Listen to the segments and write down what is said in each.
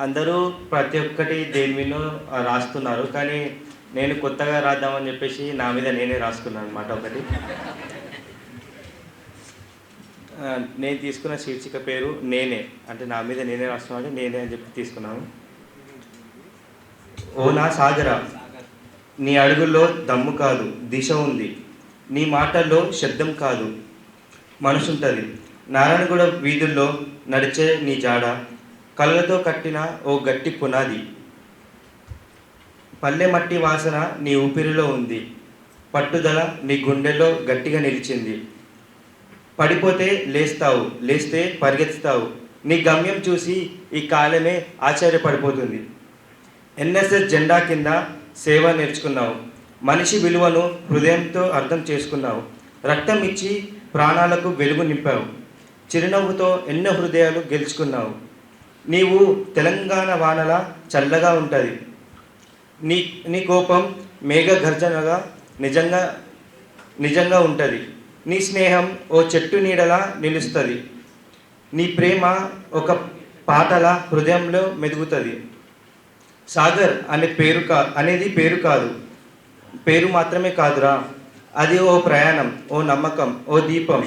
అందరూ ప్రతి ఒక్కటి దేని మీదనో రాస్తున్నారు. కానీ నేను కొత్తగా రాద్దామని చెప్పేసి నా మీద నేనే రాసుకున్నాను అనమాట ఒకటి. నేను తీసుకున్న శీర్షిక పేరు నేనే. అంటే నా మీద నేనే రాస్తున్నాను, నేనే అని చెప్పి తీసుకున్నాను. ఓ నా సాగరా, నీ అడుగుల్లో దమ్ము కాదు దిశ ఉంది, నీ మాటల్లో శబ్దం కాదు మనసుంటుంది. నారాయణగూడ వీధుల్లో నడిచే నీ జాడ, కళ్ళతో కట్టిన ఓ గట్టి పునాది. పల్లె మట్టి వాసన నీ ఊపిరిలో ఉంది, పట్టుదల నీ గుండెల్లో గట్టిగా నిలిచింది. పడిపోతే లేస్తావు, లేస్తే పరిగెత్తుతావు, నీ గమ్యం చూసి ఈ కాలమే ఆశ్చర్యపడిపోతుంది. ఎన్ఎస్ఎస్ జెండా కింద సేవ నేర్చుకున్నావు, మనిషి విలువను హృదయంతో అర్థం చేసుకున్నావు, రక్తం ఇచ్చి ప్రాణాలకు వెలుగు నింపావు, చిరునవ్వుతో ఎన్నో హృదయాలు గెలుచుకున్నావు. నీవు తెలంగాణ వానలా చల్లగా ఉంటుంది, నీ కోపం మేఘ గర్జనగా నిజంగా ఉంటుంది, నీ స్నేహం ఓ చెట్టు నీడలా నిలుస్తుంది, నీ ప్రేమ ఒక పాటలా హృదయంలో మెదుగుతుంది. సాగర్ అనేది పేరు కాదు, పేరు మాత్రమే కాదురా, అది ఓ ప్రయాణం, ఓ నమ్మకం, ఓ దీపం.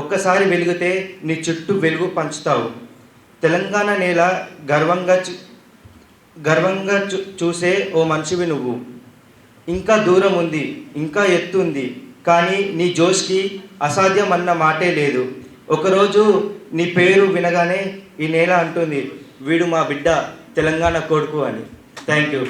ఒక్కసారి వెలిగితే నీ చుట్టూ వెలుగు పంచుతావు. తెలంగాణ నేల గర్వంగా చూసే ఓ మనిషివి నువ్వు. ఇంకా దూరం ఉంది, ఇంకా ఎత్తు ఉంది, కానీ నీ జోష్కి అసాధ్యం అన్న మాటే లేదు. ఒకరోజు నీ పేరు వినగానే ఈ నేల అంటుంది, వీడు మా బిడ్డ తెలంగాణ కొడుకు అని. Thank you.